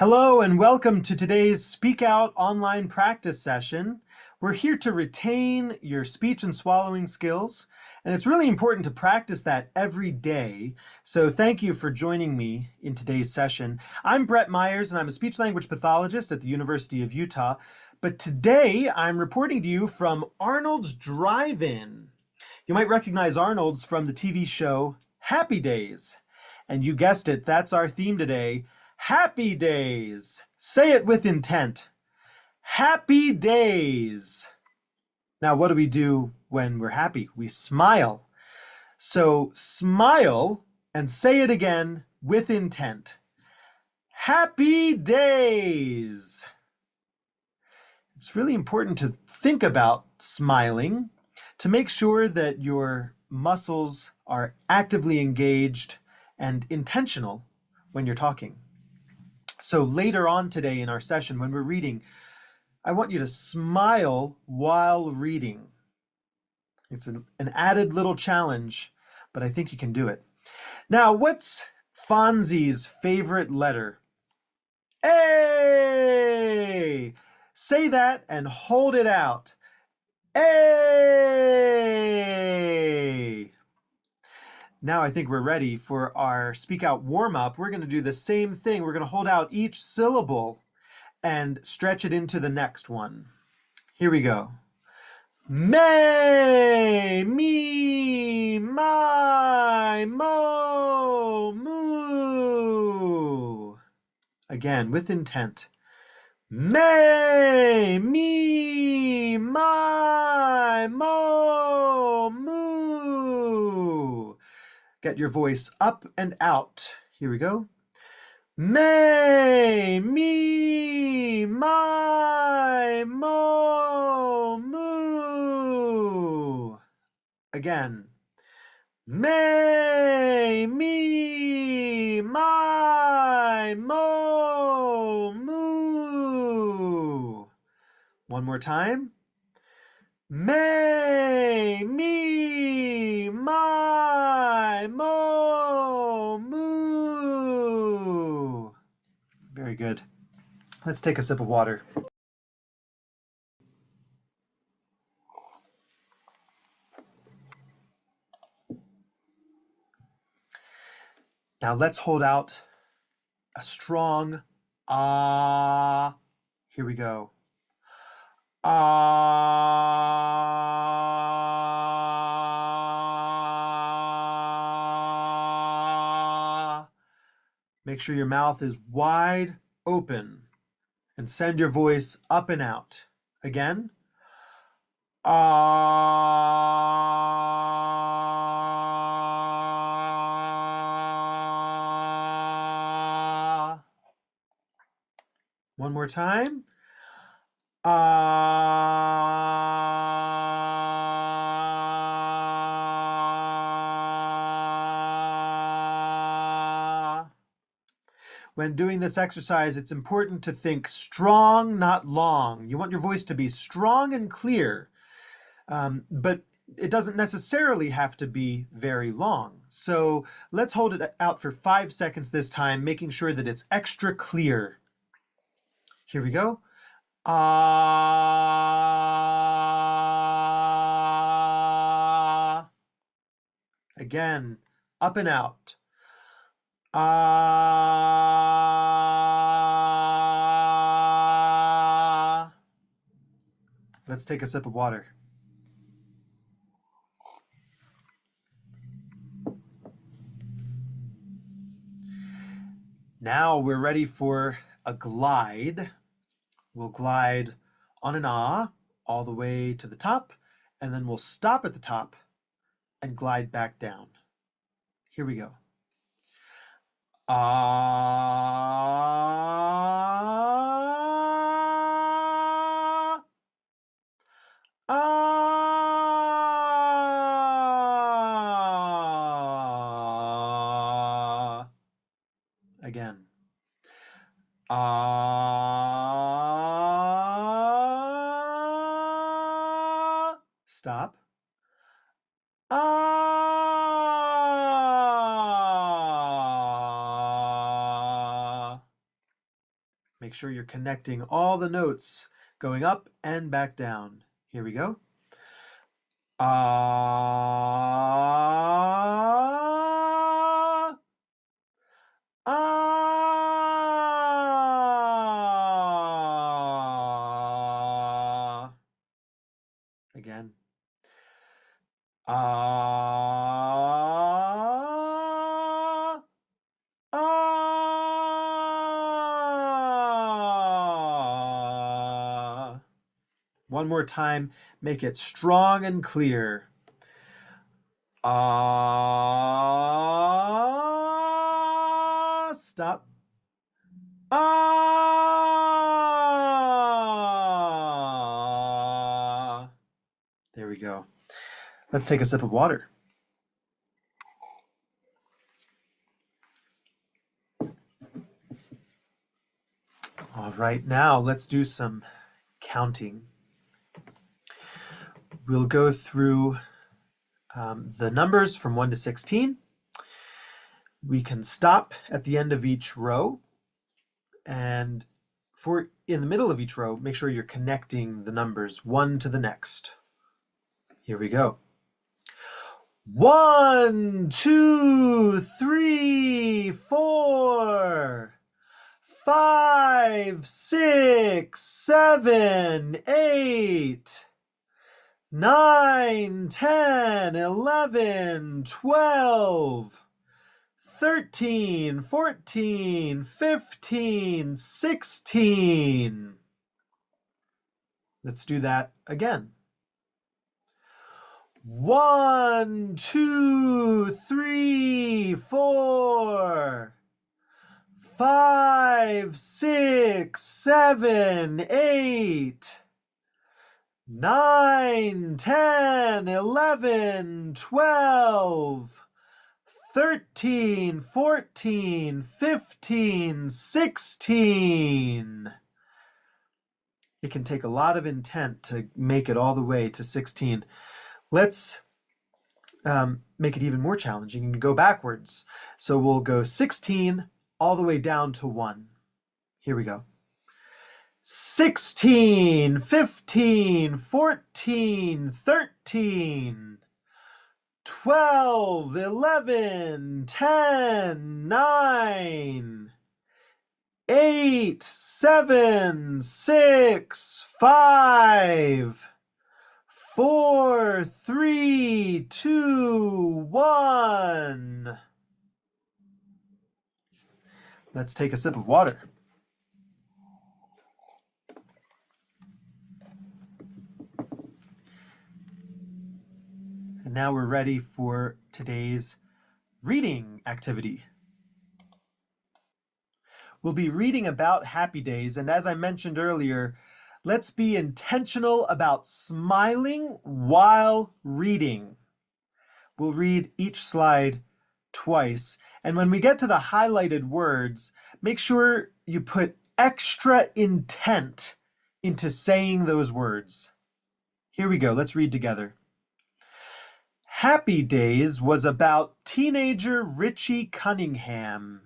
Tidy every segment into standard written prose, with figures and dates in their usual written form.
Hello and welcome to today's Speak Out online practice session. We're here to retain your speech and swallowing skills, and it's really important to practice that every day. So thank you for joining me in today's session. I'm Brett Myers, and I'm a speech language pathologist at the University of Utah. But today I'm reporting to you from Arnold's Drive-In. You might recognize Arnold's from the TV show Happy Days. And you guessed it, that's our theme today. Happy days. Say it with intent. Happy days. Now, what do we do when we're happy? We smile. So smile and say it again with intent. Happy days. It's really important to think about smiling to make sure that your muscles are actively engaged and intentional when you're talking. So later on today in our session, when we're reading, I want you to smile while reading. It's an added little challenge, but I think you can do it. Now, what's Fonzie's favorite letter? A! Say that and hold it out. A! Now I think we're ready for our Speak Out warm-up. We're going to do the same thing. We're going to hold out each syllable and stretch it into the next one. Here we go. May, me, my, mo, moo. Again, with intent. May, me, my, mo, moo. Get your voice up and out. Here we go. May, me, my, mo, moo. Again. May, me, my, mo, moo. One more time. May, me, my, mo, moo. Very good. Let's take a sip of water. Now let's hold out a strong ah. Here we go. Ah. Make sure your mouth is wide open and send your voice up and out. Again. Ah. One more time. Ah. When doing this exercise, it's important to think strong, not long. You want your voice to be strong and clear, but it doesn't necessarily have to be very long. So let's hold it out for 5 seconds this time, making sure that it's extra clear. Here we go. Ah. Again, up and out. Ah. Let's take a sip of water. Now we're ready for a glide. We'll glide on an ah all the way to the top, and then we'll stop at the top and glide back down. Here we go. Ah. Ah. Again. Ah. Stop. Ah. Make sure you're connecting all the notes going up and back down. Here we go. Ah, ah. Again. Ah, ah. One more time, make it strong and clear. Ah, stop. Ah. There we go. Let's take a sip of water. All right, now let's do some counting. We'll go through the numbers from 1 to 16. We can stop at the end of each row, and in the middle of each row, make sure you're connecting the numbers one to the next. Here we go. 1, 2, 3, 4, 5, 6, 7, 8, 9, 10, 11, 12, 13, 14, 15, 16. Let's do that again. 1, 2, 3, 4, 5, 6, 7, 8, 9, 10, 11, 12, 13, 14, 15, 16. It can take a lot of intent to make it all the way to 16. Let's make it even more challenging and go backwards. So we'll go 16 all the way down to 1. Here we go. 16, 15, 14, 13, 12, 11, 10, 9, 8, 7, 6, 5, 4, 3, 2, 1. Let's take a sip of water. And now we're ready for today's reading activity. We'll be reading about happy days, and as I mentioned earlier, let's be intentional about smiling while reading. We'll read each slide twice, and when we get to the highlighted words, make sure you put extra intent into saying those words. Here we go, let's read together. Happy Days was about teenager Richie Cunningham,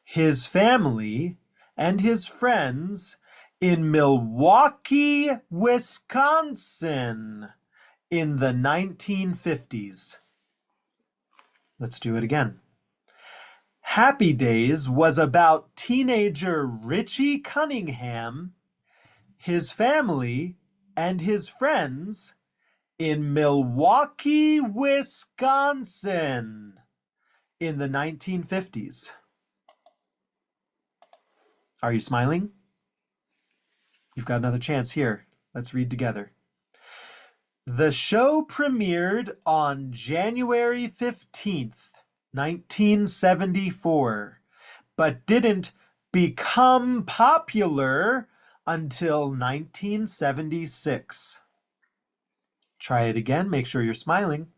his family, and his friends in Milwaukee, Wisconsin in the 1950s. Let's do it again. Happy Days was about teenager Richie Cunningham, his family, and his friends in Milwaukee, Wisconsin in the 1950s. Are you smiling? You've got another chance here. Let's read together. The show premiered on January 15th, 1974, but didn't become popular until 1976. Try it again. Make sure you're smiling.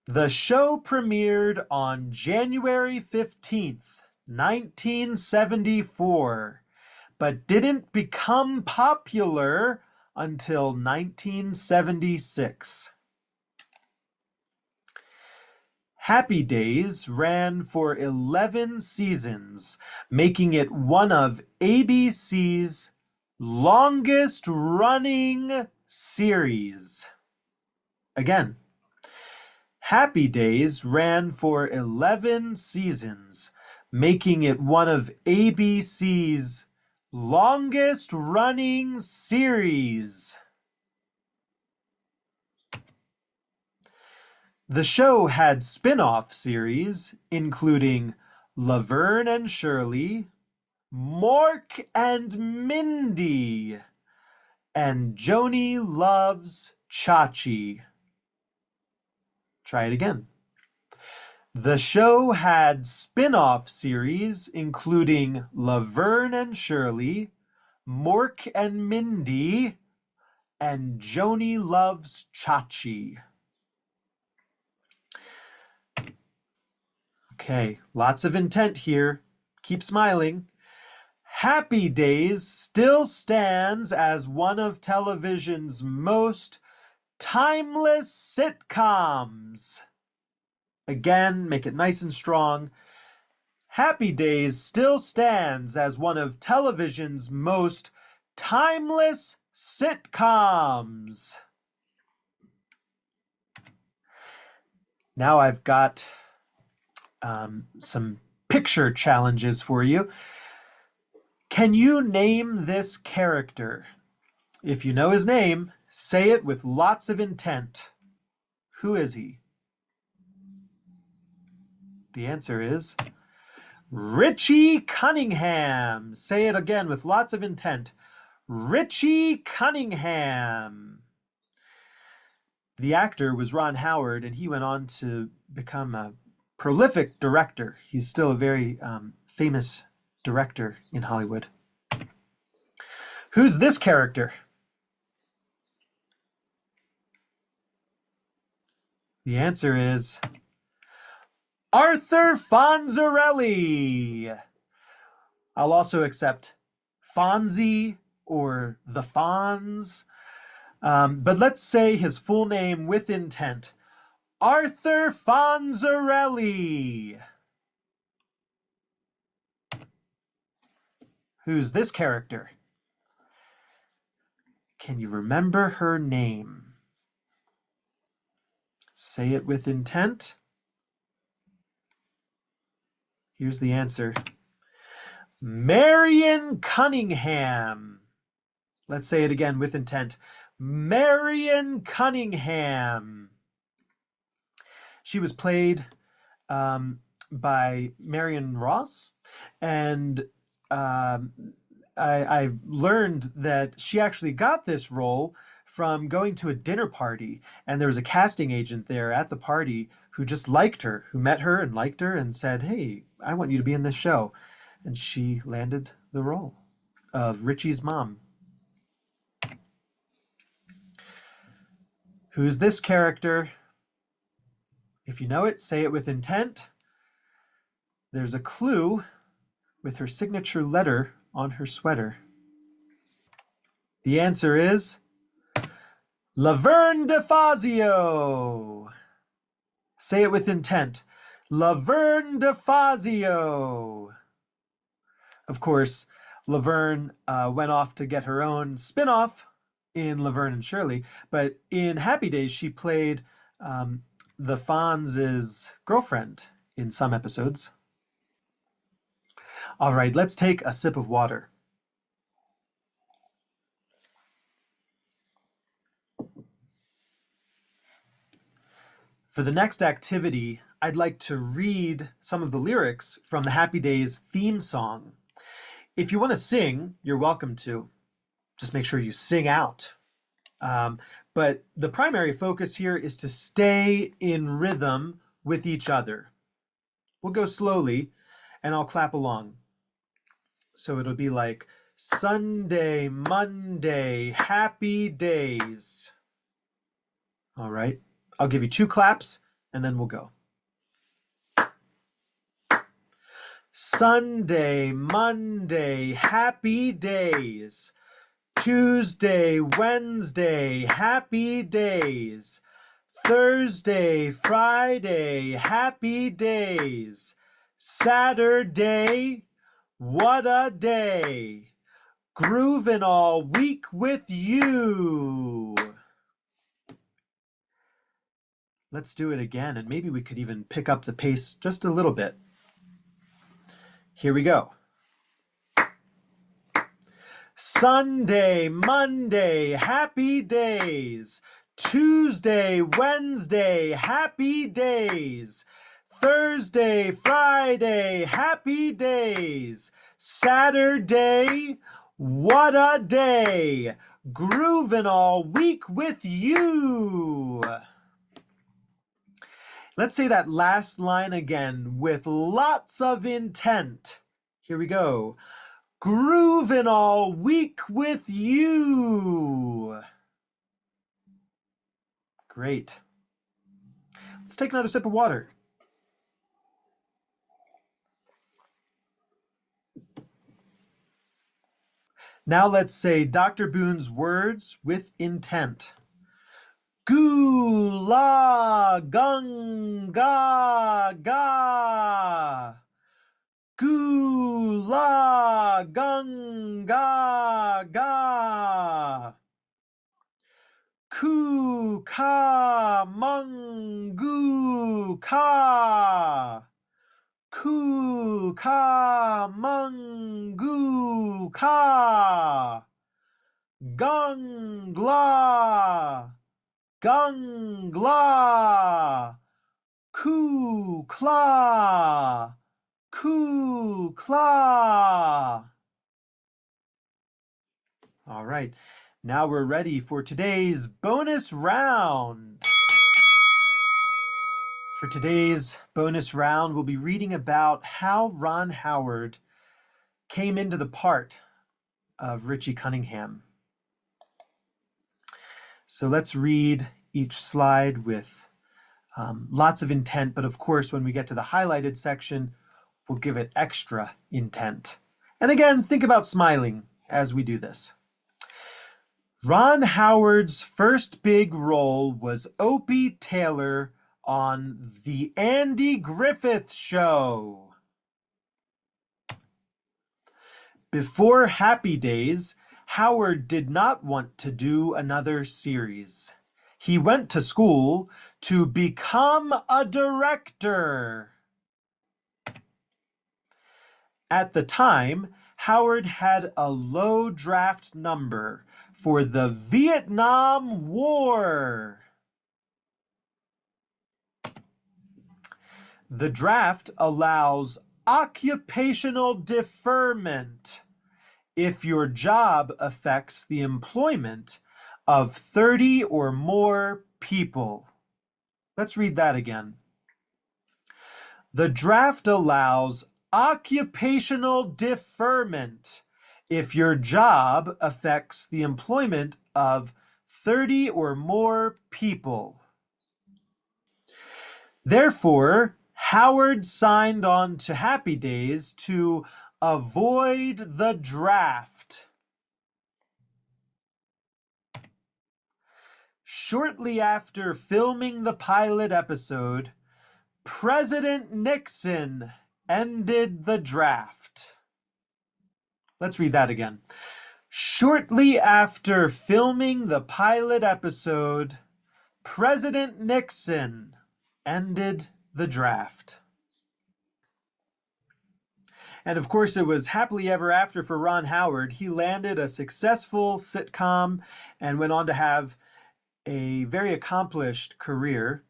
The show premiered on January 15th, 1974, but didn't become popular until 1976. Happy Days ran for 11 seasons, making it one of ABC's longest-running series. Again, Happy Days ran for 11 seasons, making it one of ABC's longest-running series. The show had spin-off series including Laverne and Shirley, Mork and Mindy, and Joni Loves Chachi. Try it again. The show had spin-off series including Laverne and Shirley, Mork and Mindy, and Joni Loves Chachi. Okay, lots of intent here. Keep smiling. Happy Days still stands as one of television's most timeless sitcoms. Again, make it nice and strong. Happy Days still stands as one of television's most timeless sitcoms. Now I've got some picture challenges for you. Can you name this character? If you know his name, say it with lots of intent. Who is he? The answer is Richie Cunningham. Say it again with lots of intent. Richie Cunningham. The actor was Ron Howard, and he went on to become a prolific director. He's still a very famous director in Hollywood. Who's this character? The answer is Arthur Fonzarelli. I'll also accept Fonzie or the Fonz, but let's say his full name with intent. Arthur Fonzarelli. Who's this character? Can you remember her name? Say it with intent. Here's the answer. Marion Cunningham. Let's say it again with intent. Marion Cunningham. She was played by Marion Ross, and I learned that she actually got this role from going to a dinner party, and there was a casting agent there at the party who just liked her, who met her and liked her and said, "Hey, I want you to be in this show." And she landed the role of Richie's mom. Who's this character? If you know it, say it with intent. There's a clue with her signature letter on her sweater. The answer is Laverne DeFazio. Say it with intent. Laverne DeFazio. Of course, Laverne went off to get her own spin-off in Laverne and Shirley, but in Happy Days, she played the Fonz's girlfriend in some episodes. All right, let's take a sip of water. For the next activity, I'd like to read some of the lyrics from the Happy Days theme song. If you want to sing, you're welcome to. Just make sure you sing out. But the primary focus here is to stay in rhythm with each other. We'll go slowly, and I'll clap along. So it'll be like Sunday, Monday, happy days. All right. I'll give you 2 claps, and then we'll go. Sunday, Monday, happy days. Tuesday, Wednesday, happy days. Thursday, Friday, happy days. Saturday, what a day. Grooving all week with you. Let's do it again, and maybe we could even pick up the pace just a little bit. Here we go. Sunday, Monday, happy days. Tuesday, Wednesday, happy days. Thursday, Friday, happy days. Saturday, what a day. Grooving all week with you. Let's say that last line again with lots of intent. Here we go. Grooving all week with you. Great. Let's take another sip of water. Now let's say Dr. Boone's words with intent. Goo la gung ga ga. Goo la gung ga ga. Ku ka mung goo ka. Ku ka mung goo ka. Gung la. Gung la. Ku kla. Ku kla. All right, now we're ready for today's bonus round. For today's bonus round, we'll be reading about how Ron Howard came into the part of Richie Cunningham. So let's read each slide with lots of intent, but of course, when we get to the highlighted section, we'll give it extra intent. And again, think about smiling as we do this. Ron Howard's first big role was Opie Taylor on The Andy Griffith Show. Before Happy Days, Howard did not want to do another series. He went to school to become a director. At the time, Howard had a low draft number for the Vietnam War. The draft allows occupational deferment if your job affects the employment of 30 or more people. Let's read that again. The draft allows occupational deferment if your job affects the employment of 30 or more people. Therefore, Howard signed on to Happy Days to avoid the draft. Shortly after filming the pilot episode, President Nixon ended the draft. Let's read that again. Shortly after filming the pilot episode, President Nixon ended the draft. And of course, it was happily ever after for Ron Howard. He landed a successful sitcom and went on to have a very accomplished career.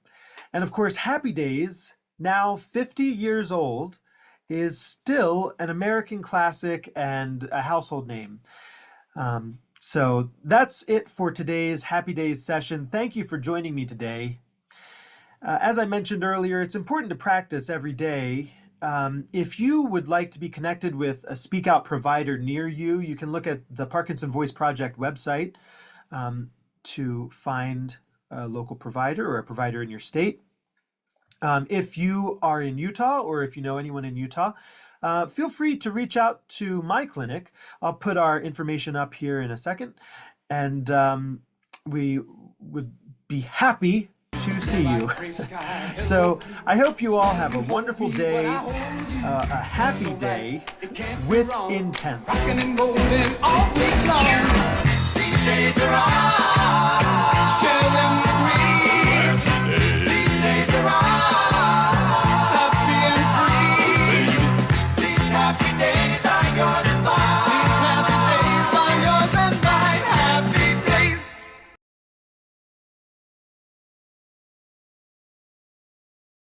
And of course, Happy Days, now 50 years old, is still an American classic and a household name. So that's it for today's Happy Days session. Thank you for joining me today. As I mentioned earlier, it's important to practice every day. If you would like to be connected with a Speak Out provider near you, you can look at the Parkinson Voice Project website to find a local provider or a provider in your state. If you are in Utah or if you know anyone in Utah, feel free to reach out to my clinic. I'll put our information up here in a second, and we would be happy to see you. So I hope you all have a wonderful day, a happy day with intent. Rocking and rolling all week long. These days are all. Share them.